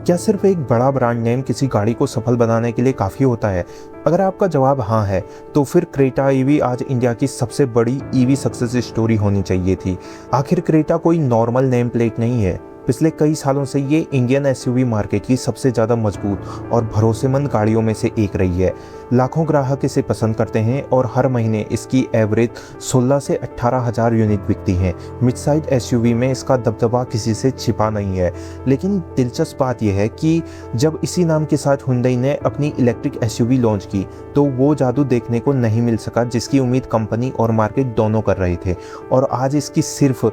क्या सिर्फ एक बड़ा ब्रांड नेम किसी गाड़ी को सफल बनाने के लिए काफ़ी होता है? अगर आपका जवाब हाँ है, तो फिर क्रेटा ईवी आज इंडिया की सबसे बड़ी ईवी सक्सेस स्टोरी होनी चाहिए थी। आखिर क्रेटा कोई नॉर्मल नेम प्लेट नहीं है। पिछले कई सालों से ये इंडियन एसयूवी मार्केट की सबसे ज़्यादा मजबूत और भरोसेमंद गाड़ियों में से एक रही है। लाखों ग्राहक इसे पसंद करते हैं और हर महीने इसकी एवरेज 16 से 18 हज़ार यूनिट बिकती हैं। मिड साइज एसयूवी में इसका दबदबा किसी से छिपा नहीं है। लेकिन दिलचस्प बात यह है कि जब इसी नाम के साथ हुंडई ने अपनी इलेक्ट्रिक एसयूवी लॉन्च की, तो वो जादू देखने को नहीं मिल सका जिसकी उम्मीद कंपनी और मार्केट दोनों कर रहे थे। और आज इसकी सिर्फ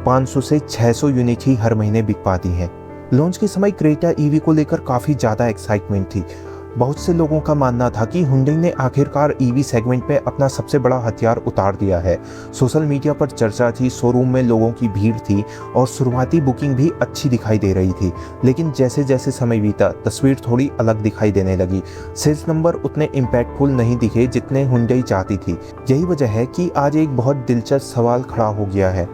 500 से 600 यूनिट ही हर महीने बिक पाती हैं। लॉन्च के समय क्रेटा ईवी को लेकर काफ़ी ज़्यादा एक्साइटमेंट थी। बहुत से लोगों का मानना था कि हुंडई ने आखिरकार ईवी सेगमेंट में अपना सबसे बड़ा हथियार उतार दिया है। सोशल मीडिया पर चर्चा थी, शोरूम में लोगों की भीड़ थी और शुरुआती बुकिंग भी अच्छी दिखाई दे रही थी। लेकिन जैसे जैसे समय बीता, तस्वीर थोड़ी अलग दिखाई देने लगी। सेल्स नंबर उतने इम्पैक्टफुल नहीं दिखे जितने हुंडई चाहती थी। यही वजह है कि आज एक बहुत दिलचस्प सवाल खड़ा हो गया है।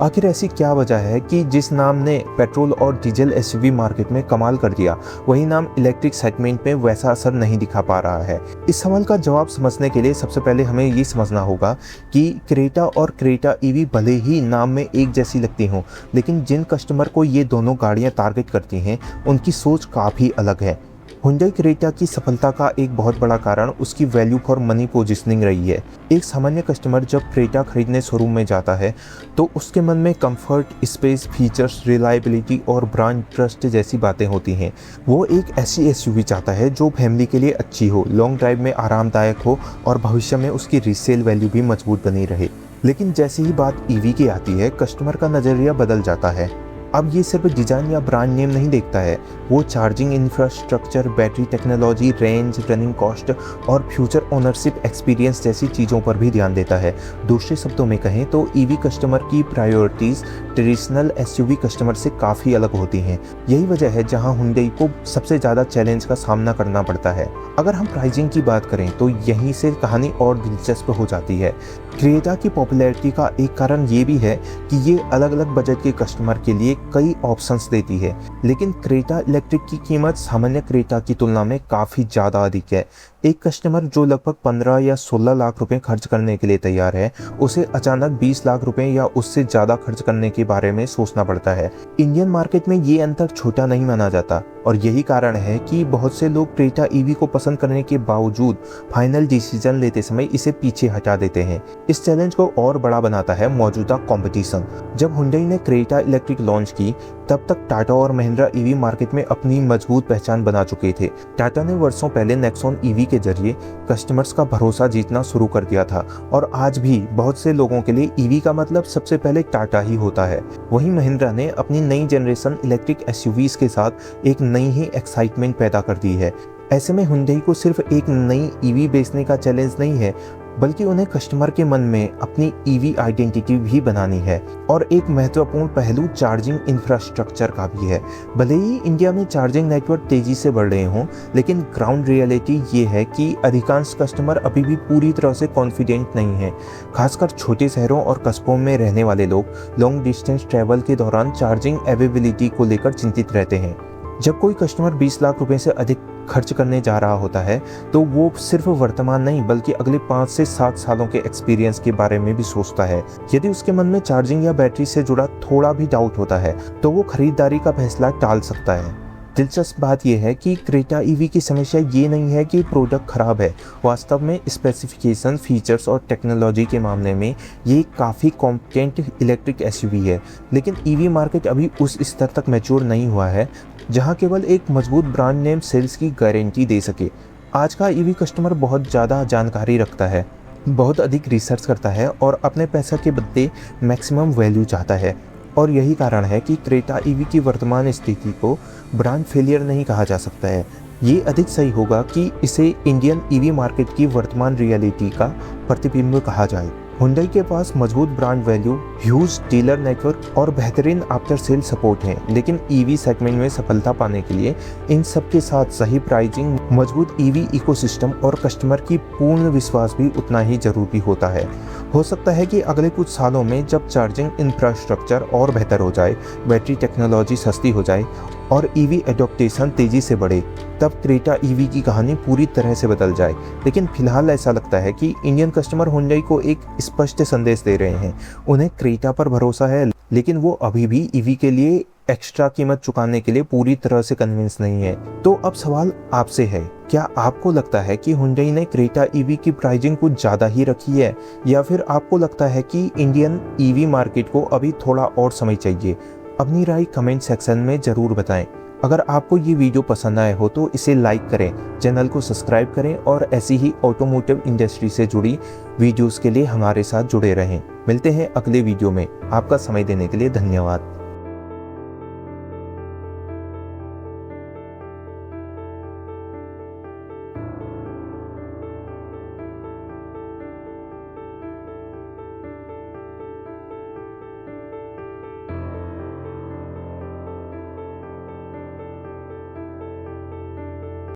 आखिर ऐसी क्या वजह है कि जिस नाम ने पेट्रोल और डीजल एसयूवी मार्केट में कमाल कर दिया, वही नाम इलेक्ट्रिक सेगमेंट में वैसा असर नहीं दिखा पा रहा है? इस सवाल का जवाब समझने के लिए सबसे पहले हमें ये समझना होगा कि क्रेटा और क्रेटा ईवी भले ही नाम में एक जैसी लगती हों, लेकिन जिन कस्टमर को ये दोनों गाड़ियाँ टारगेट करती हैं, उनकी सोच काफ़ी अलग है। हुंडई क्रेटा की सफलता का एक बहुत बड़ा कारण उसकी वैल्यू फॉर मनी पोजीशनिंग रही है। एक सामान्य कस्टमर जब क्रेटा खरीदने शोरूम में जाता है, तो उसके मन में कंफर्ट, स्पेस, फीचर्स, रिलायबिलिटी और ब्रांड ट्रस्ट जैसी बातें होती हैं। वो एक ऐसी एसयूवी चाहता है जो फैमिली के लिए अच्छी हो, लॉन्ग ड्राइव में आरामदायक हो और भविष्य में उसकी रीसेल वैल्यू भी मजबूत बनी रहे। लेकिन जैसे ही बात ईवी की आती है, कस्टमर का नज़रिया बदल जाता है। अब ये सिर्फ डिज़ाइन या ब्रांड नेम नहीं देखता है, वो charging infrastructure, battery technology, range, running cost और फ्यूचर ओनरशिप एक्सपीरियंस जैसी चीज़ों पर भी ध्यान देता है। दूसरे शब्दों में कहें तो ईवी कस्टमर की प्रायोरिटीज़ ट्रेडिशनल एसयूवी कस्टमर से काफ़ी अलग होती हैं। यही वजह है जहां हुंडई को सबसे ज़्यादा चैलेंज का सामना करना पड़ता है। अगर हम प्राइसिंग की बात करें तो यहीं से कहानी और दिलचस्प हो जाती है। क्रेटा की पॉपुलैरिटी का एक कारण ये भी है कि ये अलग अलग बजट के कस्टमर के लिए कई ऑप्शंस देती है। लेकिन क्रेटा इलेक्ट्रिक की कीमत सामान्य क्रेटा की तुलना में काफ़ी ज़्यादा अधिक है। एक कस्टमर जो लगभग 15 या 16 लाख रुपए खर्च करने के लिए तैयार है, उसे अचानक 20 लाख रुपए या उससे ज़्यादा खर्च करने के बारे में सोचना पड़ता है। इंडियन मार्केट में ये अंतर छोटा नहीं माना जाता और यही कारण है कि बहुत से लोग क्रेटा ईवी को पसंद करने के बावजूद फाइनल डिसीजन लेते समय इसे पीछे हटा देते हैं। इस चैलेंज को और बड़ा बनाता है मौजूदा कंपटीशन। जब हुंडई ने क्रेटा इलेक्ट्रिक लॉन्च की, तब तक टाटा और महिंद्रा ईवी मार्केट में अपनी मजबूत पहचान बना चुके थे। टाटा ने वर्षों पहले नेक्सॉन ईवी के जरिए कस्टमर्स का भरोसा जीतना शुरू कर दिया था और आज भी बहुत से लोगों के लिए ईवी का मतलब सबसे पहले टाटा ही होता है। वहीं महिंद्रा ने अपनी नई जनरेशन इलेक्ट्रिक एसयूवीज के साथ एक नई ही एक्साइटमेंट पैदा कर दी है। ऐसे में हुंडई को सिर्फ एक नई ईवी बेचने का चैलेंज नहीं है, बल्कि उन्हें कस्टमर के मन में अपनी ईवी आइडेंटिटी भी बनानी है। और एक महत्वपूर्ण पहलू चार्जिंग इंफ्रास्ट्रक्चर का भी है। भले ही इंडिया में चार्जिंग नेटवर्क तेजी से बढ़ रहे हों, लेकिन ग्राउंड रियलिटी ये है कि अधिकांश कस्टमर अभी भी पूरी तरह से कॉन्फिडेंट नहीं है। खासकर छोटे शहरों और कस्बों में रहने वाले लोग लॉन्ग डिस्टेंस ट्रैवल के दौरान चार्जिंग अवेलेबिलिटी को लेकर चिंतित रहते हैं। जब कोई कस्टमर 20 लाख रुपए से अधिक खर्च करने जा रहा होता है, तो वो सिर्फ वर्तमान नहीं बल्कि अगले 5 से 7 सालों के एक्सपीरियंस के बारे में भी सोचता है। यदि उसके मन में चार्जिंग या बैटरी से जुड़ा थोड़ा भी डाउट होता है, तो वो खरीदारी का फैसला टाल सकता है। दिलचस्प बात यह है कि क्रेटा ईवी की समस्या ये नहीं है कि प्रोडक्ट खराब है। वास्तव में स्पेसिफिकेशन, फीचर्स और टेक्नोलॉजी के मामले में ये काफ़ी कॉम्पिटेंट इलेक्ट्रिक एसयूवी है। लेकिन ईवी मार्केट अभी उस स्तर तक मैच्योर नहीं हुआ है जहां केवल एक मजबूत ब्रांड नेम सेल्स की गारंटी दे सके। आज का ईवी कस्टमर बहुत ज़्यादा जानकारी रखता है, बहुत अधिक रिसर्च करता है और अपने पैसा के बदले मैक्सिमम वैल्यू चाहता है। और यही कारण है कि क्रेटा ईवी की वर्तमान स्थिति को ब्रांड फेलियर नहीं कहा जा सकता है। ये अधिक सही होगा कि इसे इंडियन ईवी मार्केट की वर्तमान रियलिटी का प्रतिबिंब कहा जाए। हुंडई के पास मजबूत brand value, huge dealer network और बेहतरीन आफ्टर सेल सपोर्ट है। लेकिन ईवी सेगमेंट में सफलता पाने के लिए इन सब के साथ सही प्राइसिंग, मजबूत ईवी इकोसिस्टम और कस्टमर की पूर्ण विश्वास भी उतना ही जरूरी होता है। हो सकता है कि अगले कुछ सालों में जब चार्जिंग इंफ्रास्ट्रक्चर और बेहतर हो जाए, बैटरी टेक्नोलॉजी सस्ती हो जाए और ईवी एडॉप्टेशन तेजी से बढ़े, तब क्रेटा ईवी की कहानी पूरी तरह से बदल जाए। लेकिन फिलहाल ऐसा लगता है कि इंडियन कस्टमर हुंडई को एक स्पष्ट संदेश दे रहे हैं। उन्हें क्रेटा पर भरोसा है, लेकिन वो अभी भी ईवी के लिए एक्स्ट्रा कीमत चुकाने के लिए पूरी तरह से कन्विंस नहीं है। तो अब सवाल आपसे है, क्या आपको लगता है कि हुंडई ने क्रेटा ईवी की प्राइसिंग कुछ ज़्यादा ही रखी है, या फिर आपको लगता है कि इंडियन ईवी मार्केट को अभी थोड़ा और समय चाहिए? अपनी राय कमेंट सेक्शन में ज़रूर बताएं। अगर आपको ये वीडियो पसंद आए हो तो इसे लाइक करें, चैनल को सब्सक्राइब करें और ऐसी ही ऑटोमोटिव इंडस्ट्री से जुड़ी वीडियोस के लिए हमारे साथ जुड़े रहें। मिलते हैं अगले वीडियो में। आपका समय देने के लिए धन्यवाद।